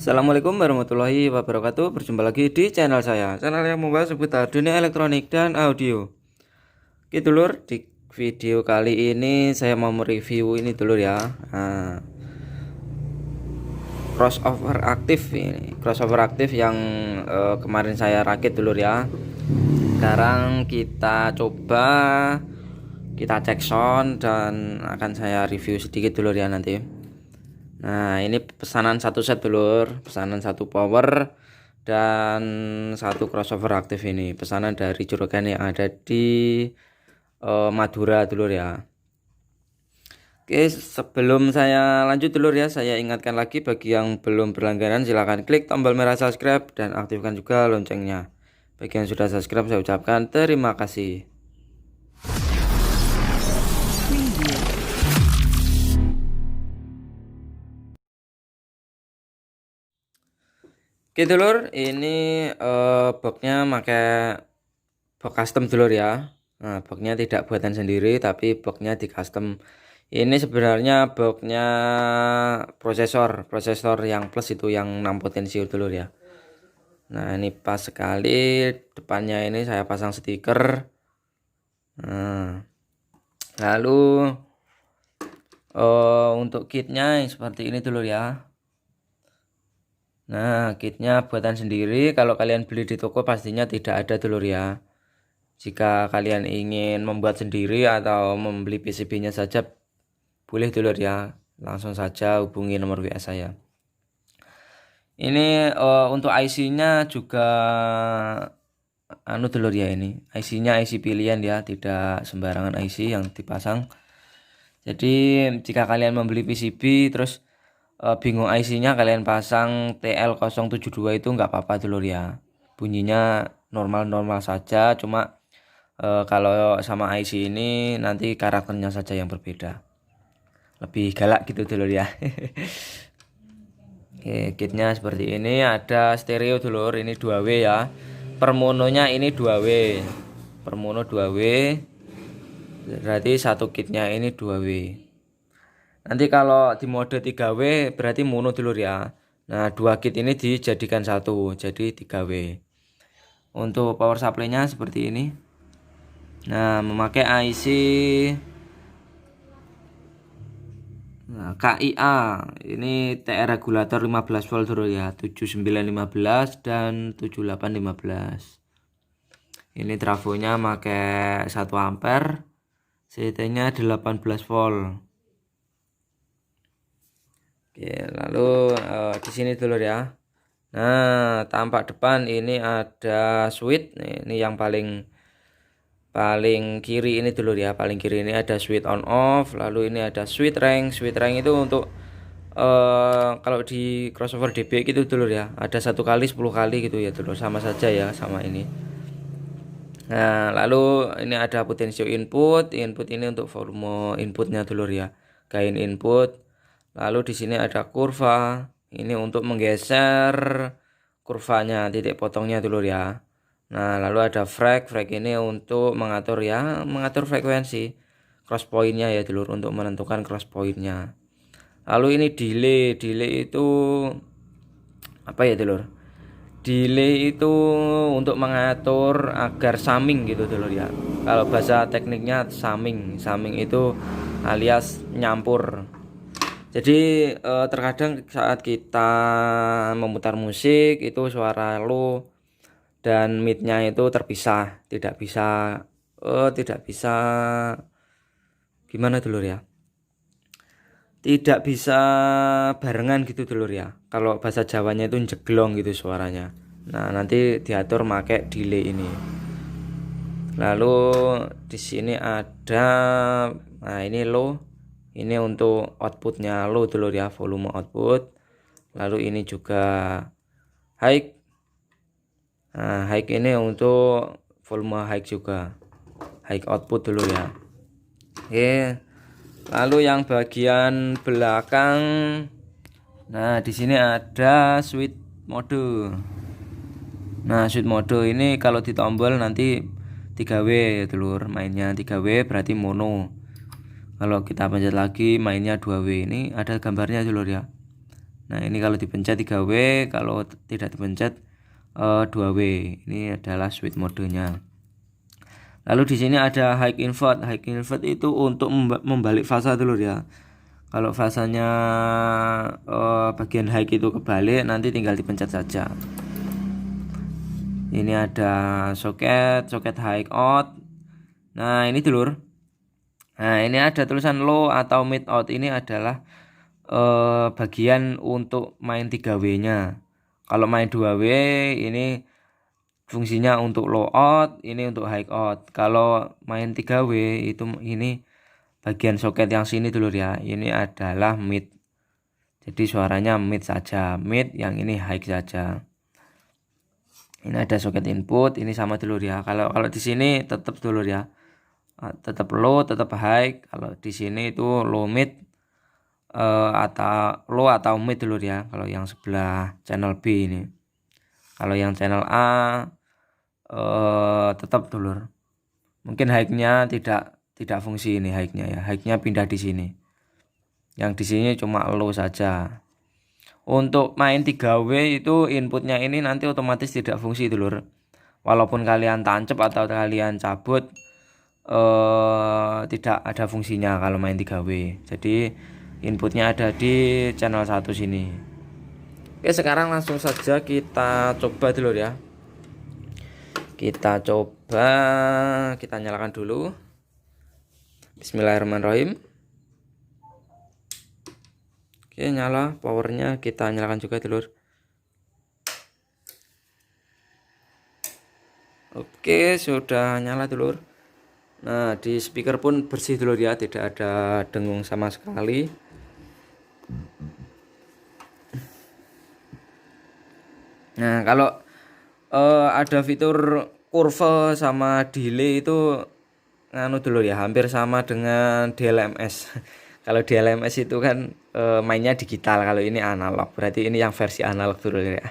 Assalamualaikum warahmatullahi wabarakatuh. Berjumpa lagi di channel saya, channel yang membahas seputar dunia elektronik dan audio. Oke dulur, di video kali ini saya mau mereview ini dulur ya. Crossover aktif ini, crossover aktif yang kemarin saya rakit dulur ya. Sekarang kita coba, kita cek sound dan akan saya review sedikit dulur ya nanti. Nah, ini pesanan satu set dulur, pesanan satu power dan satu crossover aktif ini. Pesanan dari juragan yang ada di Madura dulur ya. Oke, sebelum saya lanjut dulur ya, saya ingatkan lagi bagi yang belum berlangganan silahkan klik tombol merah subscribe dan aktifkan juga loncengnya. Bagi yang sudah subscribe saya ucapkan terima kasih. Oke dulur, ini boxnya pakai box custom dulur ya. Nah, boxnya tidak buatan sendiri tapi boxnya di custom. Ini sebenarnya boxnya prosesor yang plus itu yang 6 potensi dulur ya. Nah, ini pas sekali depannya ini saya pasang stiker. Nah, lalu untuk kitnya yang seperti ini dulur ya. Nah, kitnya buatan sendiri. Kalau kalian beli di toko pastinya tidak ada dulur ya. Jika kalian ingin membuat sendiri atau membeli PCB-nya saja boleh dulur ya. Langsung saja hubungi nomor WA saya. Ini untuk IC-nya juga dulur ya ini. IC-nya IC pilihan ya, tidak sembarangan IC yang dipasang. Jadi jika kalian membeli PCB terus bingung IC-nya, kalian pasang TL072 itu nggak apa-apa dulur ya. Bunyinya normal-normal saja, cuma kalau sama IC ini nanti karakternya saja yang berbeda. Lebih galak gitu dulur ya. Oke, kitnya seperti ini, ada stereo dulur, ini 2W ya. Per mononya ini 2W. Per mono 2W. Berarti satu kitnya ini 2W. Nanti kalau di mode 3W berarti mono dulur ya. Nah, 2 kit ini dijadikan satu, jadi 3W. Untuk power supply-nya seperti ini. Nah, memakai IC KIA. Ini TR regulator 15 volt dulur ya, 7915 dan 7815. Ini trafonya pakai 1 ampere. CT-nya 18 volt. Oke, lalu di sini dulur ya. Nah, tampak depan ini ada switch. Ini yang paling kiri ini dulur ya. Paling kiri ini ada switch on off. Lalu ini ada switch rank. Switch rank itu untuk kalau di crossover DB gitu dulur ya. Ada 1 kali 10 kali gitu ya dulur. Sama saja ya sama ini. Nah, lalu ini ada potensio input. Input ini untuk volume inputnya dulur ya. Gain input. Lalu di sini ada kurva. Ini untuk menggeser kurvanya, titik potongnya dulur ya. Nah, lalu ada frek. Frek ini untuk mengatur ya, mengatur frekuensi cross point-nya ya dulur, untuk menentukan cross point-nya. Lalu ini delay. Delay itu apa ya dulur? Delay itu untuk mengatur agar summing gitu dulur ya. Kalau bahasa tekniknya summing. Summing itu alias nyampur. Jadi terkadang saat kita memutar musik itu suara low dan midnya itu terpisah, tidak bisa gimana dulur ya? Tidak bisa barengan gitu dulur ya. Kalau bahasa Jawanya itu jeglong gitu suaranya. Nah, nanti diatur pakai delay ini. Lalu di sini ada, nah ini low. Ini untuk outputnya low dulur ya, volume output. Lalu ini juga high. Nah, high ini untuk volume high juga, high output dulu ya. Oke. Lalu yang bagian belakang, nah di sini ada switch mode. Nah, switch mode ini kalau ditombol nanti 3W ya dulur, mainnya 3W berarti mono. Kalau kita pencet lagi mainnya 2W. Ini ada gambarnya dulur ya. Nah ini kalau dipencet 3W, kalau tidak dipencet 2W. Ini adalah switch modenya. Lalu di sini ada high invert. High invert itu untuk membalik fasa dulu ya. Kalau fasanya bagian high itu kebalik, nanti tinggal dipencet saja. Ini ada soket high out. Nah ini dulur. Nah ini ada tulisan low atau mid out. Ini adalah bagian untuk main 3W nya. Kalau main 2W ini fungsinya untuk low out, ini untuk high out. Kalau main 3W itu ini bagian soket yang sini dulu ya. Ini adalah mid. Jadi suaranya mid saja, mid, yang ini high saja. Ini ada soket input, ini sama dulu ya. Kalau di sini tetap dulu ya. Tetap low, tetap high. Kalau di sini itu low mid atau low atau mid dulu ya. Kalau yang sebelah channel B ini. Kalau yang channel A tetap dulur. Mungkin high-nya tidak fungsi ini high-nya ya. High-nya pindah di sini. Yang di sini cuma low saja. Untuk main 3W itu inputnya ini nanti otomatis tidak fungsi dulur. Walaupun kalian tancap atau kalian cabut tidak ada fungsinya kalau main 3W. Jadi inputnya ada di channel 1 sini. Oke, sekarang langsung saja kita coba dulu ya. Kita coba, kita nyalakan dulu. Bismillahirrahmanirrahim. Oke, nyala, powernya kita nyalakan juga dulur. Oke, sudah nyala dulur. Nah, di speaker pun bersih dulur ya, tidak ada dengung sama sekali. Nah, kalau ada fitur kurva sama delay itu nganu dulu ya, hampir sama dengan DLMS. Kalau DLMS itu kan mainnya digital, kalau ini analog. Berarti ini yang versi analog dulu ya.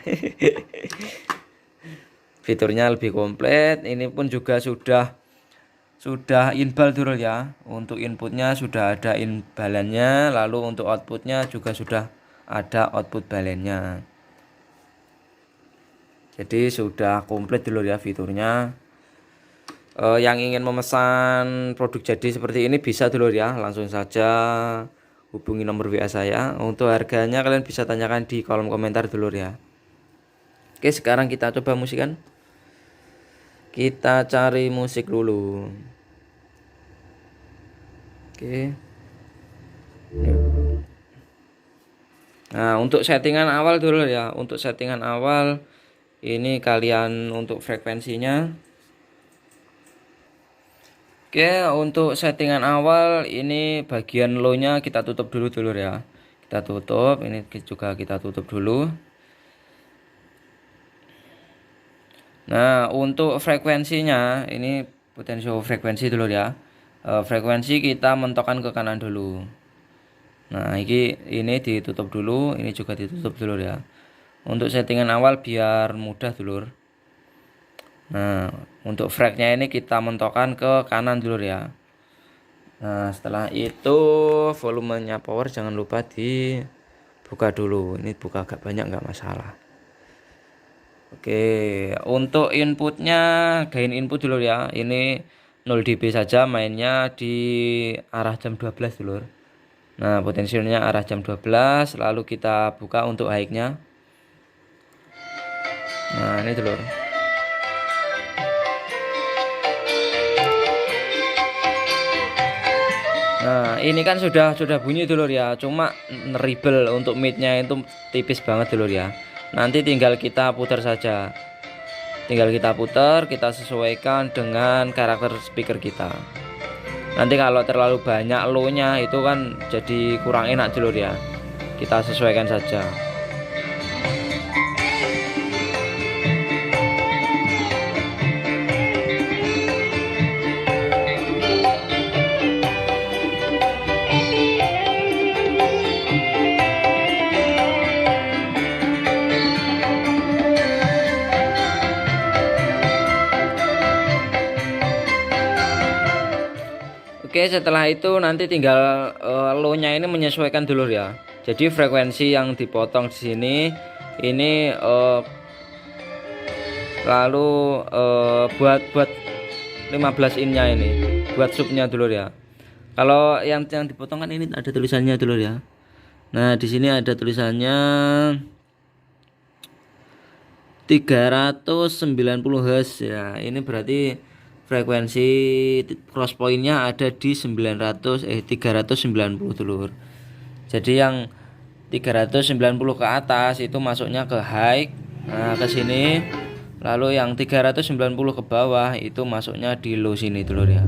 Fiturnya lebih komplit. Ini pun juga sudah inbal dulu ya. Untuk inputnya sudah ada inbalannya, lalu untuk outputnya juga sudah ada output balennya. Jadi sudah komplit dulu ya fiturnya. Yang ingin memesan produk jadi seperti ini bisa dulu ya, langsung saja hubungi nomor WA saya. Untuk harganya kalian bisa tanyakan di kolom komentar dulu ya. Oke, sekarang kita coba musikan. Kita cari musik dulu. Oke. Nah, untuk settingan awal dulu ya. Untuk settingan awal ini kalian untuk frekuensinya. Oke, untuk settingan awal ini bagian low-nya kita tutup dulu dulur ya. Kita tutup, ini juga kita tutup dulu. Nah, untuk frekuensinya ini potential frekuensi dulu ya. Frekuensi kita mentokkan ke kanan dulu. Nah, ini ditutup dulu, ini juga ditutup dulu ya. Untuk settingan awal biar mudah dulur. Nah, untuk frekuensinya ini kita mentokkan ke kanan dulu ya. Nah, setelah itu volumenya power jangan lupa dibuka dulu. Ini buka agak banyak nggak masalah. Oke, untuk inputnya gain input dulu ya. Ini 0 dB saja, mainnya di arah jam 12 dulur. Nah, potensialnya arah jam 12, lalu kita buka untuk high-nya. Nah, ini dulur. Nah, ini kan sudah bunyi dulur ya. Cuma ribel untuk mid-nya itu tipis banget dulur ya. Nanti tinggal kita putar saja. Tinggal kita putar, kita sesuaikan dengan karakter speaker kita. Nanti kalau terlalu banyak low-nya itu kan jadi kurang enak dulur ya. Kita sesuaikan saja. Oke, setelah itu nanti tinggal low-nya ini menyesuaikan dulu ya. Jadi frekuensi yang dipotong di sini ini lalu buat 15 innya ini, buat subnya dulu ya. Kalau yang dipotong kan ini ada tulisannya dulu ya. Nah, di sini ada tulisannya 390 Hz ya. Ini berarti frekuensi cross pointnya ada di 390 dulur. Jadi yang 390 ke atas itu masuknya ke high. Nah, ke sini. Lalu yang 390 ke bawah itu masuknya di low sini dulur ya.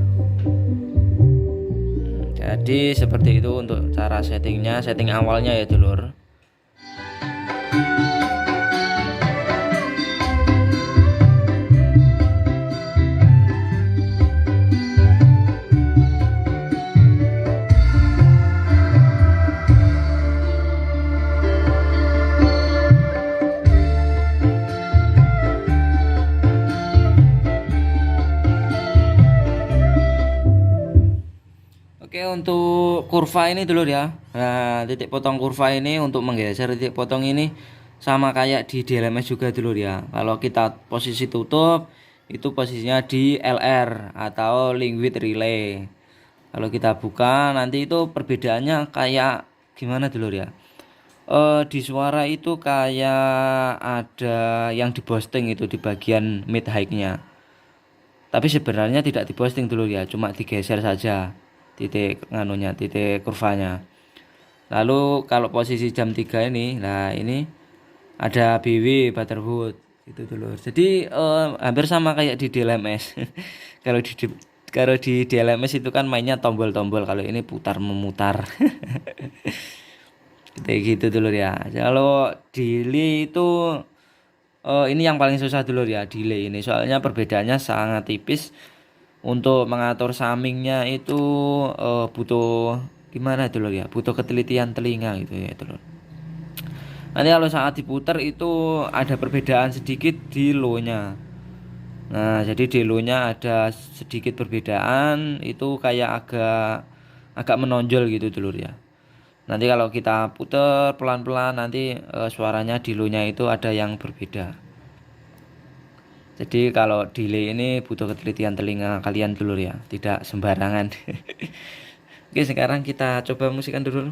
Jadi seperti itu untuk cara settingnya, setting awalnya ya dulur. Oke, untuk kurva ini dulu ya. Nah, titik potong kurva ini untuk menggeser titik potong ini sama kayak di DLMS juga dulu ya. Kalau kita posisi tutup itu posisinya di LR atau link with relay. Kalau kita buka nanti itu perbedaannya kayak gimana dulu ya. Di suara itu kayak ada yang diposting itu di bagian mid high-nya. Tapi sebenarnya tidak diposting dulu ya, cuma digeser saja titik titik kurvanya. Lalu kalau posisi jam 3 ini, nah ini ada BW Butterwood itu dulu. Jadi hampir sama kayak di DLMS. Kalau di DLMS itu kan mainnya tombol-tombol, kalau ini putar memutar. Kayak gitu dulu ya. Kalau delay itu ini yang paling susah dulu ya, delay ini. Soalnya perbedaannya sangat tipis. Untuk mengatur summingnya itu butuh gimana dulu ya, butuh ketelitian telinga gitu ya dulu. Nanti kalau saat diputar itu ada perbedaan sedikit di low-nya. Nah, jadi di low-nya ada sedikit perbedaan, itu kayak agak menonjol gitu dulu ya. Nanti kalau kita putar pelan-pelan nanti suaranya di low-nya itu ada yang berbeda. Jadi kalau delay ini butuh ketelitian telinga kalian dulu ya, tidak sembarangan. Oke, sekarang kita coba musikan dulu.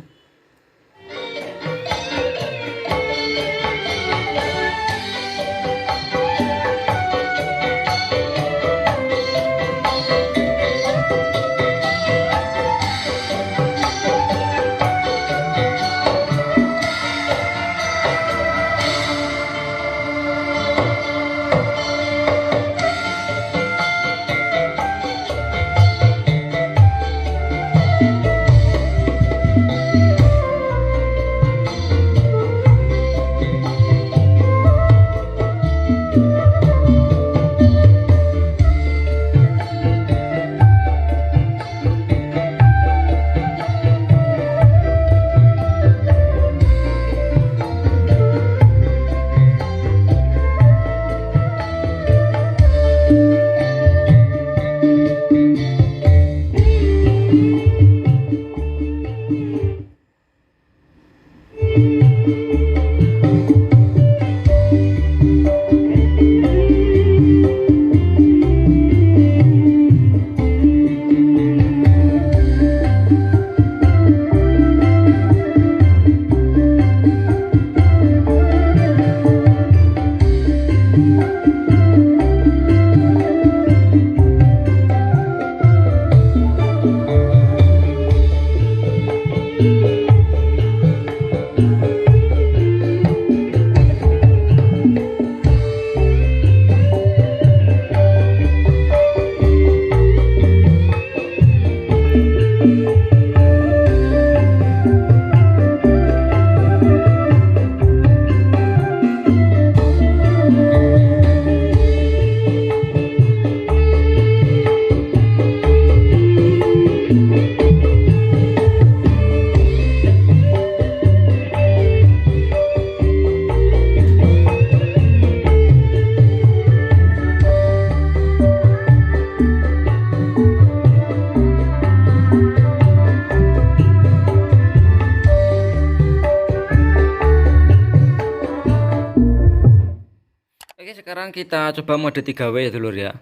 sekarang kita coba mode 3W ya dulur ya.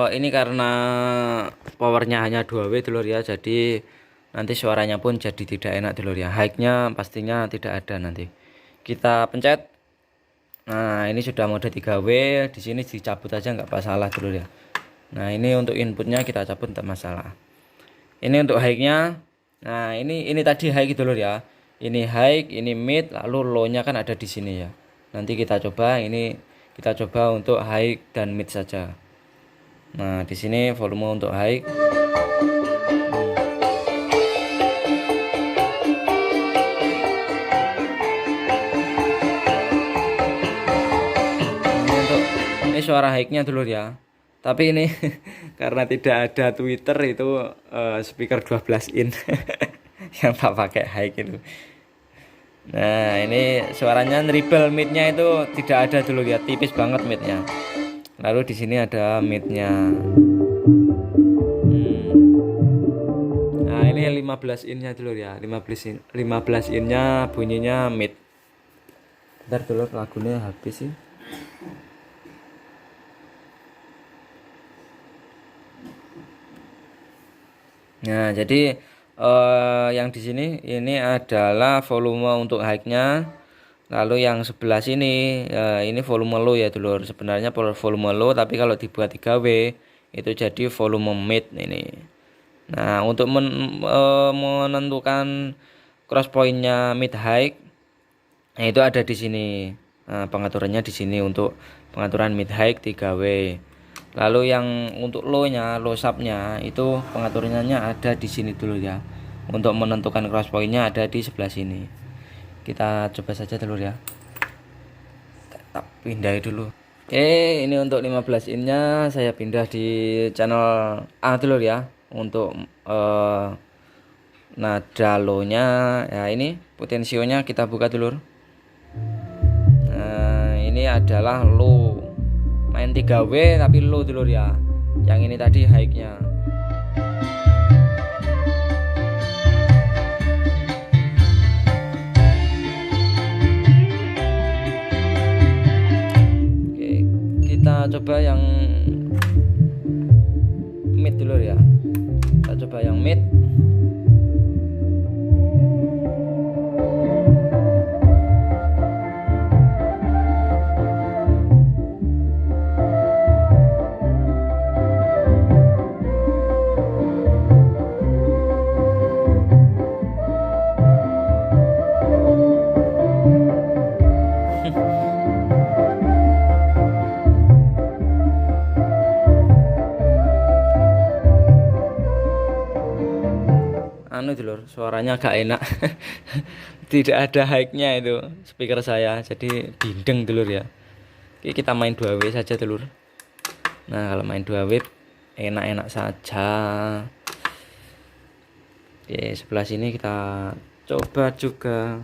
Ini karena powernya hanya 2W dulur ya, jadi nanti suaranya pun jadi tidak enak dulur ya. High-nya pastinya tidak ada nanti. Kita pencet. Nah, ini sudah mode 3W. Di sini dicabut aja nggak masalah dulur ya. Nah, ini untuk inputnya kita cabut tidak masalah. Ini untuk high-nya. Nah, ini tadi high dulur ya. Ini high, ini mid, lalu low-nya kan ada di sini ya. Nanti kita coba, ini kita coba untuk high dan mid saja. Nah, di sini volume untuk high. Ini suara high-nya dulur ya. Tapi ini karena tidak ada Twitter itu speaker 12 in yang tak pakai high itu. Nah, ini suaranya treble, mid-nya itu tidak ada dulu ya, tipis banget mid-nya. Lalu di sini ada mid-nya. Nah, ini 15 in-nya dulu ya, 15 in-nya bunyinya mid. Bentar dulu, lagunya habis sih. Nah, jadi yang di sini ini adalah volume untuk high-nya. Lalu yang sebelah sini ini volume low ya dulur. Sebenarnya volume low, tapi kalau dibuat 3W itu jadi volume mid ini. Nah, untuk menentukan cross point-nya mid high, nah itu ada di sini. Nah, pengaturannya di sini untuk pengaturan mid high 3W. Lalu yang untuk low-nya, low sub-nya itu pengaturannya ada di sini dulu ya. Untuk menentukan cross point-nya ada di sebelah sini. Kita coba saja dulu ya. Kita pindah dulu. Oke, ini untuk 15 in-nya saya pindah di channel A dulu ya. Untuk nada low-nya ya, ini potensionya kita buka dulu. Nah, ini adalah low. Main 3W tapi low dulur ya. Yang ini tadi high-nya. Oke, kita coba yang mid dulur ya. Kita coba yang mid. Anu dulur, suaranya agak enak. Tidak ada high-nya itu speaker saya, jadi bindeng dulur ya. Oke, kita main 2W saja dulur. Nah, kalau main 2W enak-enak saja. Oke, sebelah sini kita coba juga.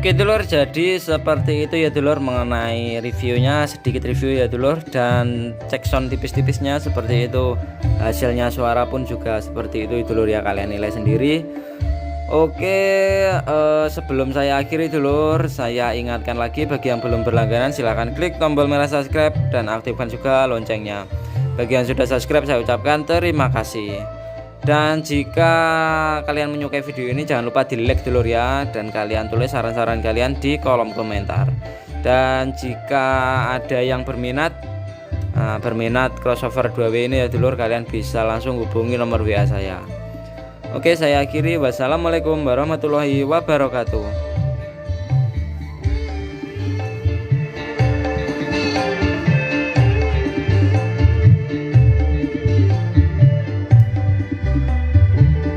Oke dulur, jadi seperti itu ya dulur mengenai reviewnya, sedikit review ya dulur, dan cek sound tipis-tipisnya seperti itu. Hasilnya suara pun juga seperti itu dulur ya, kalian nilai sendiri. Oke, sebelum saya akhiri dulur, saya ingatkan lagi bagi yang belum berlangganan silahkan klik tombol merah subscribe dan aktifkan juga loncengnya. Bagi yang sudah subscribe saya ucapkan terima kasih. Dan jika kalian menyukai video ini, jangan lupa di like dulur ya, dan kalian tulis saran-saran kalian di kolom komentar. Dan jika ada yang berminat crossover 2W ini ya dulur, kalian bisa langsung hubungi nomor WA saya. Oke, saya akhiri. Wassalamualaikum warahmatullahi wabarakatuh.